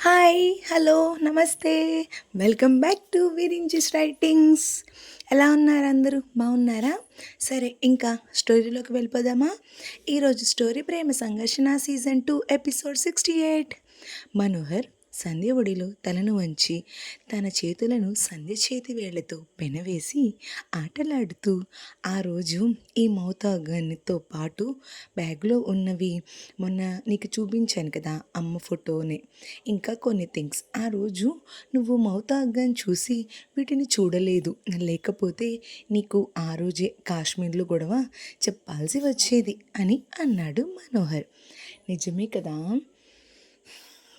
Hi, hello, నమస్తే. Welcome back to Virinchi's writings. ఎలా ఉన్నారు అందరూ? బాగున్నారా? సరే, ఇంకా స్టోరీలోకి వెళ్ళిపోదామా? ఈరోజు స్టోరీ ప్రేమ సంఘర్షణ సీజన్ 2 ఎపిసోడ్ 68. మనోహర్ సంధ్య ఒడిలో తలను వంచి తన చేతులను సంధ్య చేతి వేళ్లతో పెనవేసి ఆటలాడుతూ ఆ రోజు ఈ మౌతాగన్తో పాటు బ్యాగ్లో ఉన్నవి మొన్న నీకు చూపించాను కదా అమ్మ ఫోటోనే, ఇంకా కొన్ని థింగ్స్. ఆ రోజు నువ్వు మౌతాగన్ చూసి వీటిని చూడలేదు, లేకపోతే నీకు ఆ రోజే కాశ్మీర్లో గొడవ చెప్పాల్సి వచ్చేది అని అన్నాడు మనోహర్. నిజమే కదా.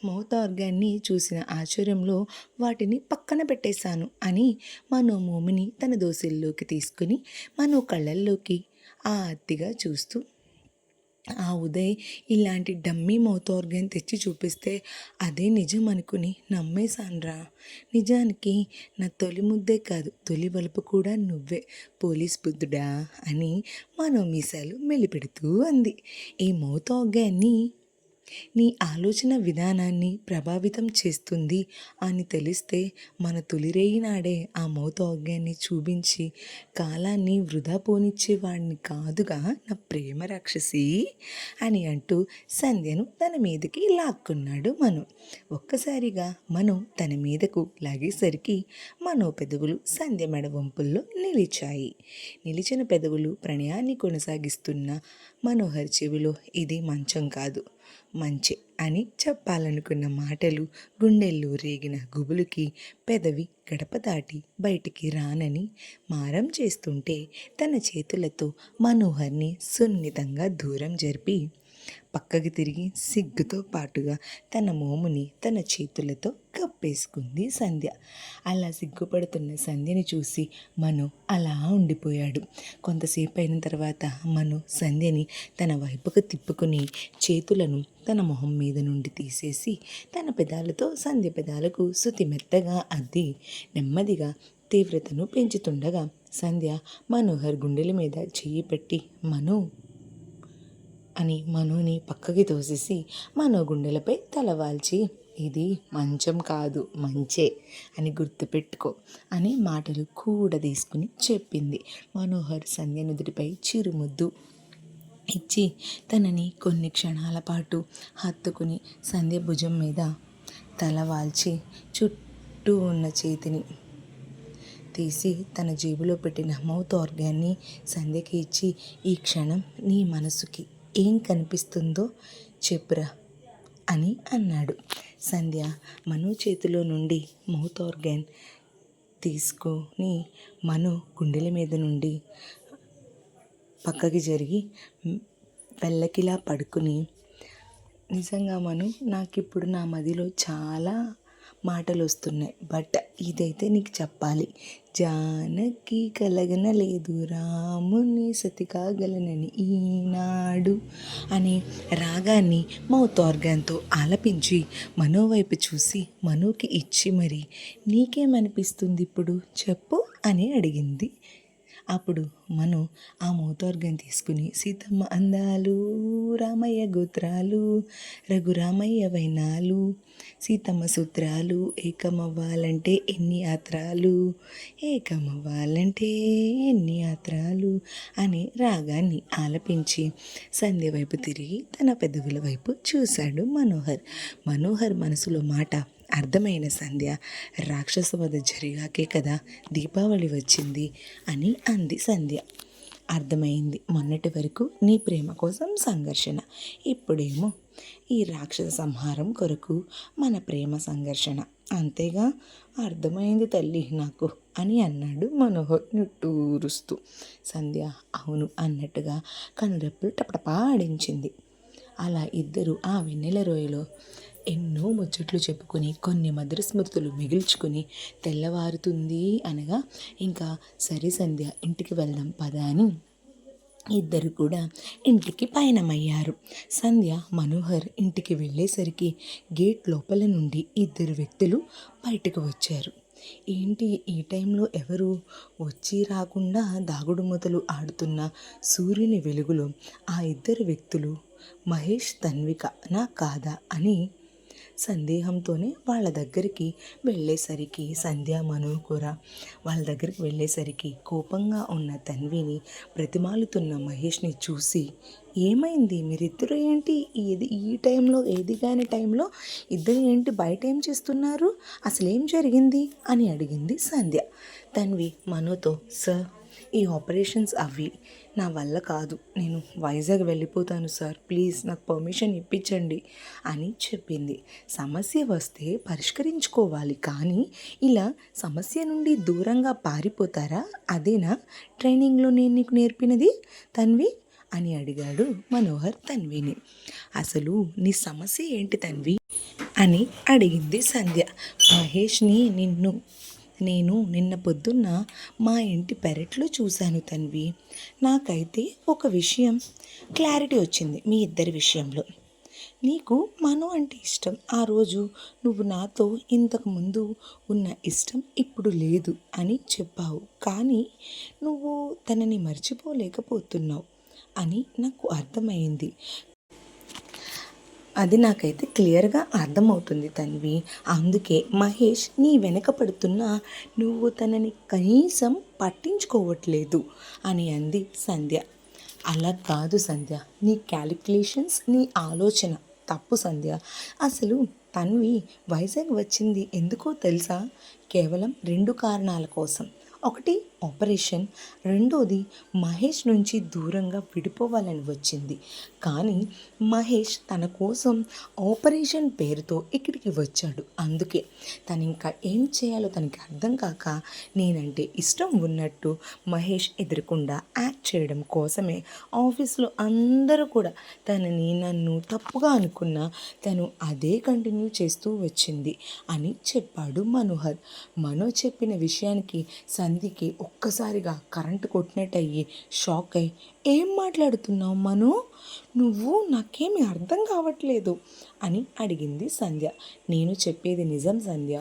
మౌతార్గాన్ని చూసిన ఆశ్చర్యంలో వాటిని పక్కన పెట్టేశాను అని మనో మోమిని తన దోసిల్లోకి తీసుకుని మనో కళ్ళల్లోకి అతిగా చూస్తూ, ఆ ఉదయ్ ఇలాంటి డమ్మీ మౌతార్గాన్ తెచ్చి చూపిస్తే అదే నిజం అనుకుని నమ్మేశాన్రా. నిజానికి నా తొలి ముద్దే కాదు, తొలి వలుపు కూడా నువ్వే పోలీస్ బుద్ధుడా అని మనో మీసాలు మెలిపెడుతూ అంది. ఈ మౌతార్గాన్ని నీ ఆలోచన విధానాన్ని ప్రభావితం చేస్తుంది అని తెలిస్తే మన తొలిరేయి నాడే ఆ మౌతార్గాన్ని చూపించి కాలాన్ని వృధా పోనిచ్చేవాడిని కాదుగా నా ప్రేమ రాక్షసి అని అంటూ సంధ్యను తన మీదకి లాక్కున్నాడు మను. ఒక్కసారిగా మను తన మీదకు లాగేసరికి మనో పెదవులు సంధ్య మెడ వంపుల్లో నిలిచాయి. నిలిచిన పెదవులు ప్రణయాన్ని కొనసాగిస్తున్న మనోహర్ చెవిలో ఇది మంచం కాదు, మంచి అని చెప్పాలనుకున్న మాటలు గుండెల్లో రేగిన గుబులుకి పెదవి గడప దాటి బయటికి రానని మారం చేస్తుంటే తన చేతులతో మనోహర్ని సున్నితంగా దూరం జరిపి పక్కకి తిరిగి సిగ్గుతో పాటుగా తన మోముని తన చేతులతో కప్పేసుకుంది సంధ్య. అలా సిగ్గుపడుతున్న సంధ్యని చూసి మను అలా ఉండిపోయాడు. కొంతసేపు అయిన తర్వాత మను సంధ్యని తన వైపుకు తిప్పుకుని చేతులను తన మొహం మీద నుండి తీసేసి తన పెదాలతో సంధ్య పెదాలకు శుతిమెత్తగా అద్ది నెమ్మదిగా తీవ్రతను పెంచుతుండగా సంధ్య మనోహర్ గుండెల మీద చెయ్యి పెట్టి మను అని మనోని పక్కకి తోసేసి మనో గుండెలపై తలవాల్చి, ఇది మంచం కాదు, మంచే అని గుర్తుపెట్టుకో అని మాటలు కూడా తీసుకుని చెప్పింది. మనోహర్ సంధ్య నుదుటిపై చిరుముద్దు ఇచ్చి తనని కొన్ని క్షణాల పాటు హత్తుకుని సంధ్య భుజం మీద తలవాల్చి చుట్టూ ఉన్న చేతిని తీసి తన జేబులో పెట్టిన మౌతార్గాన్ని సంధ్యకి ఇచ్చి, ఈ క్షణం నీ మనసుకి ఏం కనిపిస్తుందో చెప్పురా అని అన్నాడు. సంధ్య మను చేతిలో నుండి మౌతార్గాన్ తీసుకొని మను గుండెల మీద నుండి పక్కకి జరిగి వెళ్ళకిలా పడుకుని, నిజంగా మను నాకిప్పుడు నా మదిలో చాలా మాటలు వస్తున్నాయి, బట్ ఇదైతే నీకు చెప్పాలి. జానకి కలగనలేదు రాముని సతి కాగలనని ఈనాడు అనే రాగాన్ని మౌతార్గాన్తో ఆలపించి మనోవైపు చూసి మనోకి ఇచ్చి, మరి నీకేమనిపిస్తుంది ఇప్పుడు చెప్పు అని అడిగింది. అప్పుడు మనం ఆ మౌతార్గాన్ తీసుకుని సీతమ్మ అందాలు, రామయ్య గోత్రాలు, రఘురామయ్య వైనాలు, సీతమ్మ సూత్రాలు, ఏకమవ్వాలంటే ఎన్ని యాత్రాలు, ఏకమవ్వాలంటే ఎన్ని యాత్రాలు అనే రాగాన్ని ఆలపించి సంధ్య వైపు తిరిగి తన పెదవుల వైపు చూశాడు మనోహర్. మనోహర్ మనసులో మాట అర్థమైన సంధ్య, రాక్షసవధ జరిగాకే కదా దీపావళి వచ్చింది అని అంది సంధ్య. అర్థమైంది, మొన్నటి వరకు నీ ప్రేమ కోసం సంఘర్షణ, ఇప్పుడేమో ఈ రాక్షస సంహారం కొరకు మన ప్రేమ సంఘర్షణ, అంతేగా? అర్థమైంది తల్లి నాకు అని అన్నాడు మనోహర్ నిట్టూరుస్తూ. సంధ్య అవును అన్నట్టుగా కనురెప్పులు టపటపా ఆడించింది. అలా ఇద్దరు ఆ వెన్నెల రోయలో ఎన్నో ముచ్చట్లు చెప్పుకొని కొన్ని మధుర స్మృతులు మిగిల్చుకొని తెల్లవారుతుంది అనగా ఇంకా సరే సంధ్య ఇంటికి వెళ్దాం పద అని ఇద్దరు కూడా ఇంటికి పయనమయ్యారు. సంధ్య మనోహర్ ఇంటికి వెళ్ళేసరికి గేట్ లోపల నుండి ఇద్దరు వ్యక్తులు బయటకు వచ్చారు. ఏంటి ఈ టైంలో ఎవరు? వచ్చి రాకుండా దాగుడు మూతలు ఆడుతున్న సూర్యుని వెలుగులో ఆ ఇద్దరు వ్యక్తులు మహేష్ తన్విక నా కాదా అని సందేహంతోనే వాళ్ళ దగ్గరికి వెళ్ళేసరికి సంధ్య మను కూడా వాళ్ళ దగ్గరికి వెళ్ళేసరికి కోపంగా ఉన్న తన్విని బ్రతిమాలుతున్న మహేష్ని చూసి, ఏమైంది మీరిద్దరూ ఏంటి ఈ టైంలో, ఏది కాని టైంలో ఇద్దరు ఏంటి బయట ఏం చేస్తున్నారు, అసలు ఏం జరిగింది అని అడిగింది సంధ్య. తన్వి మనుతో, సార్ ఈ ఆపరేషన్స్ అవి నా వల్ల కాదు, నేను వైజాగ్ వెళ్ళిపోతాను సార్, ప్లీజ్ నాకు పర్మిషన్ ఇప్పించండి అని చెప్పింది. సమస్య వస్తే పరిష్కరించుకోవాలి, కానీ ఇలా సమస్య నుండి దూరంగా పారిపోతారా? అదేనా ట్రైనింగ్లో నేను నీకు నేర్పినది తన్వి అని అడిగాడు మనోహర్ తన్విని. అసలు నీ సమస్య ఏంటి తన్వి అని అడిగింది సంధ్య. మహేష్ని నేను నిన్న పొద్దున్న మా ఇంటి పెరట్లో చూశాను తన్వి. నాకైతే ఒక విషయం క్లారిటీ వచ్చింది మీ ఇద్దరి విషయంలో. నీకు మను అంటే ఇష్టం, ఆ రోజు నువ్వు నాతో ఇంతకుముందు ఉన్న ఇష్టం ఇప్పుడు లేదు అని చెప్పావు, కానీ నువ్వు తనని మర్చిపోలేకపోతున్నావు అని నాకు అర్థమైంది. అది నాకైతే క్లియర్గా అర్థమవుతుంది తన్వి. అందుకే మహేష్ నీ వెనక పడుతున్నా నువ్వు తనని కనీసం పట్టించుకోవట్లేదు అని అంది సంధ్య. అలా కాదు సంధ్య, నీ క్యాలిక్యులేషన్స్, నీ ఆలోచన తప్పు సంధ్య. అసలు తన్వి వైజాగ్ వచ్చింది ఎందుకో తెలుసా? కేవలం 2 కారణాల కోసం. ఒకటి ఆపరేషన్, రెండోది మహేష్ నుంచి దూరంగా విడిపోవాలని వచ్చింది. కానీ మహేష్ తన కోసం ఆపరేషన్ పేరుతో ఇక్కడికి వచ్చాడు. అందుకే తను ఇంకా ఏం చేయాలో తనకి అర్థం కాక నేనంటే ఇష్టం ఉన్నట్టు మహేష్ ఎదురకుండా యాక్ట్ చేయడం కోసమే ఆఫీస్లో అందరూ కూడా నన్ను తప్పుగా అనుకున్నా తను అదే కంటిన్యూ చేస్తూ వచ్చింది అని చెప్పాడు మనోహర్. మనో చెప్పిన విషయానికి సంధికి ఒక్కసారిగా కరెంటు కొట్టినట్టయి షాక్ అయ్యి, ఏం మాట్లాడుతున్నావు మను, నువ్వు నాకేమీ అర్థం కావట్లేదు అని అడిగింది సంధ్య. నేను చెప్పేది నిజం సంధ్య.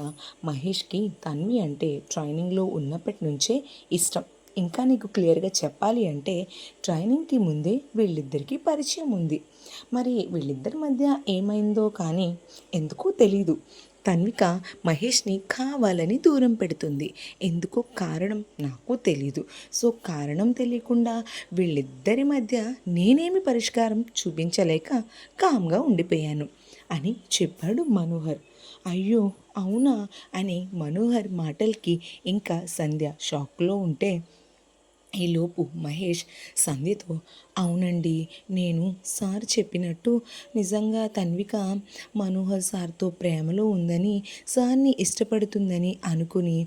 మహేష్కి తన్వి అంటే ట్రైనింగ్లో ఉన్నప్పటి నుంచే ఇష్టం. ఇంకా నీకు క్లియర్గా చెప్పాలి అంటే ట్రైనింగ్కి ముందే వీళ్ళిద్దరికీ పరిచయం ఉంది. మరి వీళ్ళిద్దరి మధ్య ఏమైందో కానీ ఎందుకో తెలీదు, తన్విక మహేష్ని కావాలని దూరం పెడుతుంది. ఎందుకో కారణం నాకు తెలీదు. సో కారణం తెలియకుండా వీళ్ళిద్దరి మధ్య నేనేమి పరిష్కారం చూపించలేక కామ్గా ఉండిపోయాను అని చెప్పాడు మనోహర్. అయ్యో అవునా అని మనోహర్ మాటలకి ఇంకా సంధ్య షాక్లో ఉంటే, ఈలోపు మహేష్ సంధ్యతో, అవునండి, నేను సార్ చెప్పినట్టు నిజంగా తన్విక మనోహర్ సార్తో ప్రేమలో ఉందని, సార్ని ఇష్టపడుతుందని అనుకుని,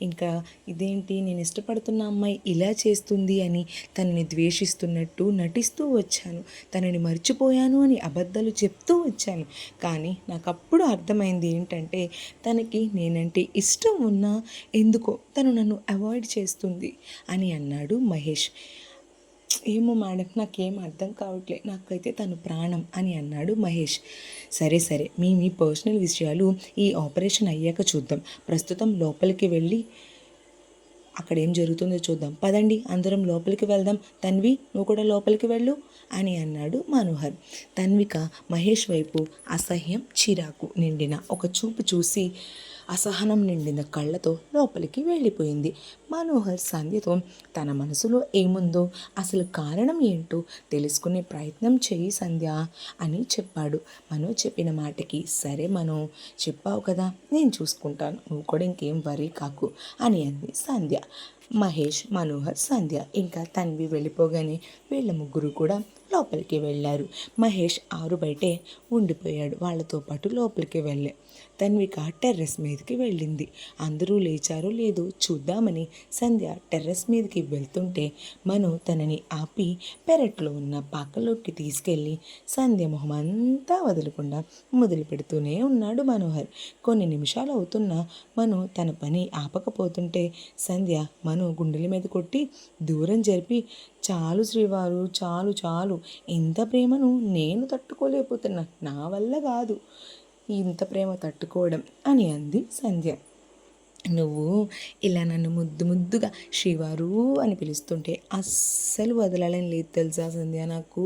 ఇంకా ఇదేంటి నేను ఇష్టపడుతున్న అమ్మాయి ఇలా చేస్తుంది అని తనని ద్వేషిస్తున్నట్టు నటిస్తూ వచ్చాను, తనని మర్చిపోయాను అని అబద్ధాలు చెప్తూ వచ్చాను. కానీ నాకు అప్పుడు అర్థమైంది ఏంటంటే తనకి నేనంటే ఇష్టం ఉన్నా ఎందుకో తను నన్ను అవాయిడ్ చేస్తుంది అని అన్నాడు మహేష్. ఏమో మేడం, నాకేం అర్థం కావట్లేదు, నాకైతే తను ప్రాణం అని అన్నాడు మహేష్. సరే మీ పర్సనల్ విషయాలు ఈ ఆపరేషన్ అయ్యాక చూద్దాం, ప్రస్తుతం లోపలికి వెళ్ళి అక్కడ ఏం జరుగుతుందో చూద్దాం, పదండి అందరం లోపలికి వెళ్దాం, తన్వి నువ్వు కూడా లోపలికి వెళ్ళు అని అన్నాడు మనోహర్. తన్విక మహేష్ వైపు అసహ్యం, చిరాకు నిండిన ఒక చూపు చూసి అసహనం నిండిన కళ్ళతో లోపలికి వెళ్ళిపోయింది. మనోహర్ సంధ్యతో తన మనసులో ఏముందో, అసలు కారణం ఏంటో తెలుసుకునే ప్రయత్నం చేయి సంధ్య అని చెప్పాడు. మనో చెప్పిన మాటకి సరే మనో, చెప్పావు కదా నేను చూసుకుంటాను, నువ్వు కూడా ఇంకేం వరీ కాకు అని అంది సంధ్య. మహేష్, మనోహర్, సంధ్య ఇంకా తన్వి వెళ్ళిపోగానే వీళ్ళ ముగ్గురు కూడా లోపలికి వెళ్ళారు. మహేష్ ఆరు బయటే ఉండిపోయాడు. వాళ్ళతో పాటు లోపలికి వెళ్ళే తన్విక టెర్రస్ మీదకి వెళ్ళింది. అందరూ లేచారో లేదో చూద్దామని సంధ్య టెర్రస్ మీదకి వెళ్తుంటే మను తనని ఆపి పెరట్లో ఉన్న పాకలోకి తీసుకెళ్ళి సంధ్య మొహం అంతా వదలకుండా మొదలు పెడుతూనే ఉన్నాడు మనోహర్. కొన్ని నిమిషాలు అవుతున్నా మను తన పని ఆపకపోతుంటే సంధ్య మను గుండెల మీద కొట్టి దూరం జరిపి, చాలు శ్రీవారు, చాలు చాలు, ఇంత ప్రేమను నేను తట్టుకోలేకపోతున్నా, నా వల్ల కాదు ఇంత ప్రేమ తట్టుకోవడం అని అంది సంధ్య. నువ్వు ఇలా నన్ను ముద్దు ముద్దుగా శ్రీవారు అని పిలుస్తుంటే అస్సలు వదలాలని లేదు తెలుసా సంధ్య, నాకు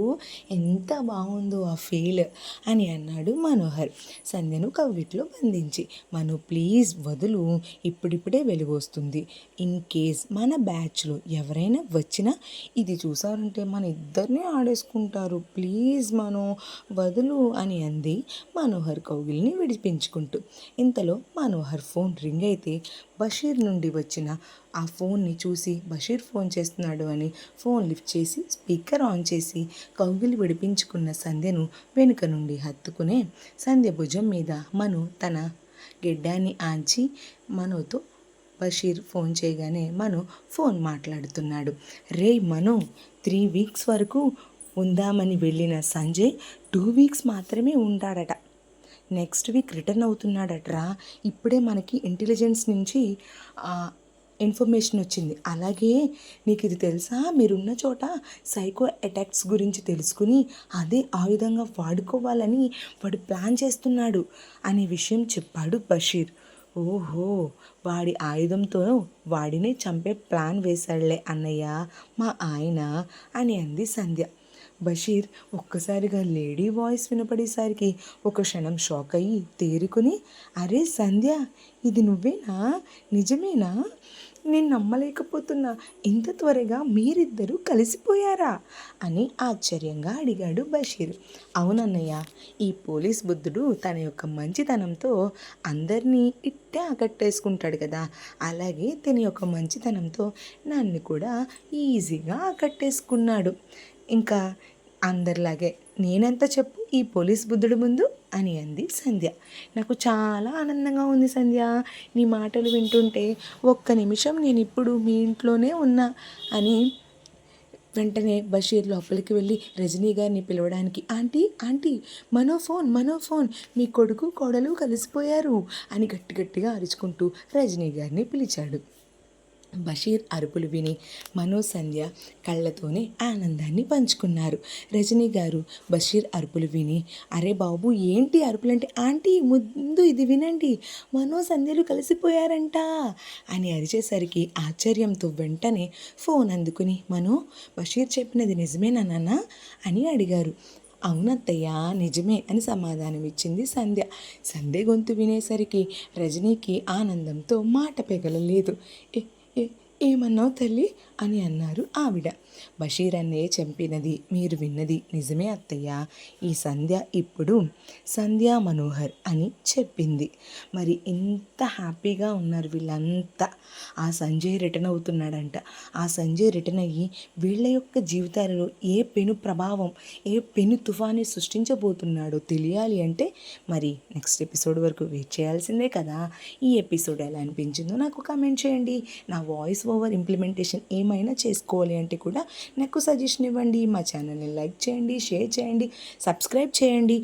ఎంత బాగుందో ఆ ఫీల్ అని అన్నాడు మనోహర్ సంధ్యను కవ్విట్లో బంధించి. మను ప్లీజ్ వదులు, ఇప్పుడిప్పుడే వెలుగు వస్తుంది. ఇన్ కేస్ మన బ్యాచ్లో ఎవరైనా వచ్చినా ఇది చూసారంటే మన ఇద్దరినే ఆడేసుకుంటారు, ప్లీజ్ మనో వదులు అని అంది మనోహర్ కౌగిల్ని విడిపించుకుంటూ. ఇంతలో మనోహర్ ఫోన్ రింగ్ అయితే బషీర్ నుండి వచ్చిన ఆ ఫోన్ని చూసి బషీర్ ఫోన్ చేస్తున్నాడు అని ఫోన్ లిఫ్ట్ చేసి స్పీకర్ ఆన్ చేసి కౌగిలి విడిపించుకున్న సంధ్యను వెనుక నుండి హత్తుకునే సంధ్య భుజం మీద మను తన గెడ్డాన్ని ఆంచి మనోతో బషీర్ ఫోన్ చేయగానే మను ఫోన్ మాట్లాడుతున్నాడు. రే మను, 3 వీక్స్ వరకు ఉందామని వెళ్ళిన సంజయ్ 2 వీక్స్ మాత్రమే ఉంటాడట. నెక్స్ట్ వీక్ రిటర్న్ అవుతున్నాడట్రా. ఇప్పుడే మనకి ఇంటెలిజెన్స్ నుంచి ఇన్ఫర్మేషన్ వచ్చింది. అలాగే నీకు ఇది తెలుసా, మీరున్న చోట సైకో అటాక్స్ గురించి తెలుసుకుని అదే ఆయుధంగా వాడుకోవాలని వాడు ప్లాన్ చేస్తున్నాడు అనే విషయం చెప్పాడు బషీర్. ఓహో, వాడి ఆయుధంతో వాడినే చంపే ప్లాన్ వేశాడులే అన్నయ్య మా ఆయన అని అంది సంధ్య. బషీర్ ఒక్కసారిగా లేడీ వాయిస్ వినపడేసరికి ఒక క్షణం షాక్ అయ్యి తేరుకుని, అరే సంధ్య, ఇది నువ్వేనా? నిజమేనా? నేను నమ్మలేకపోతున్నా, ఇంత త్వరగా మీరిద్దరూ కలిసిపోయారా అని ఆశ్చర్యంగా అడిగాడు బషీర్. అవునన్నయ్య, ఈ పోలీస్ బుద్ధుడు తన యొక్క మంచితనంతో అందరినీ ఇట్టే ఆకట్టేసుకుంటాడు కదా, అలాగే తన యొక్క మంచితనంతో నన్ను కూడా ఈజీగా ఆకట్టేసుకున్నాడు. ఇంకా అందరిలాగే నేనెంత చెప్పు ఈ పోలీస్ బుద్ధుడు ముందు అని అంది సంధ్య. నాకు చాలా ఆనందంగా ఉంది సంధ్య, నీ మాటలు వింటుంటే. ఒక్క నిమిషం నేను ఇప్పుడు మీ ఇంట్లోనే ఉన్నా అని వెంటనే బషీర్ లోపలికి వెళ్ళి రజనీ గారిని పిలవడానికి, ఆంటీ ఆంటీ, మనో ఫోన్, మీ కొడుకు కోడలు కలిసిపోయారు అని గట్టిగా అరుచుకుంటూ రజనీ గారిని పిలిచాడు. బషీర్ అరుపులు విని మనో సంధ్య కళ్ళతోనే ఆనందాన్ని పంచుకున్నారు. రజనీ గారు బషీర్ అరుపులు విని, అరే బాబు ఏంటి అరుపులంటే, ఆంటీ ముందు ఇది వినండి, మనో సంధ్యలు కలిసిపోయారంట అని అరిచేసరికి ఆశ్చర్యంతో వెంటనే ఫోన్ అందుకుని, మనో బషీర్ చెప్పినది నిజమేనా నాన్న అని అడిగారు. అవునత్తయ్య, నిజమే అని సమాధానం ఇచ్చింది సంధ్య. సంధ్య గొంతు వినేసరికి రజనీకి ఆనందంతో మాట పెగలలేదు. ఏమన్నావు తల్లి అని అన్నారు ఆవిడ. బషీర్ అన్నయ్య చంపినది మీరు విన్నది నిజమే అత్తయ్య. ఈ సంధ్య ఇప్పుడు సంధ్య మనోహర్ అని చెప్పింది. మరి ఇంత హ్యాపీగా ఉన్నారు వీళ్ళంతా. ఆ సంజయ్ రిటర్న్ అవుతున్నాడంట. ఆ సంజయ్ రిటర్న్ అయ్యి వీళ్ళ యొక్క జీవితాలలో ఏ పెను ప్రభావం, ఏ పెను తుఫాన్ని సృష్టించబోతున్నాడో తెలియాలి అంటే మరి నెక్స్ట్ ఎపిసోడ్ వరకు వెయిట్ చేయాల్సిందే కదా. ఈ ఎపిసోడ్ ఎలా అనిపించిందో నాకు కామెంట్ చేయండి. నా వాయిస్ ఓవర్ ఇంప్లిమెంటేషన్ ఏమైనా చేసుకోవాలి అంటే కూడా నాకు సజెషన్ ఇవ్వండి. మా ఛానల్ని లైక్ చేయండి, షేర్ చేయండి, సబ్స్క్రైబ్ చేయండి.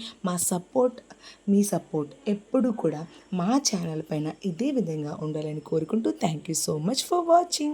మీ సపోర్ట్ ఎప్పుడు కూడా మా ఛానల్ పైన ఇదే విధంగా ఉండాలని కోరుకుంటూ thank you so much for watching.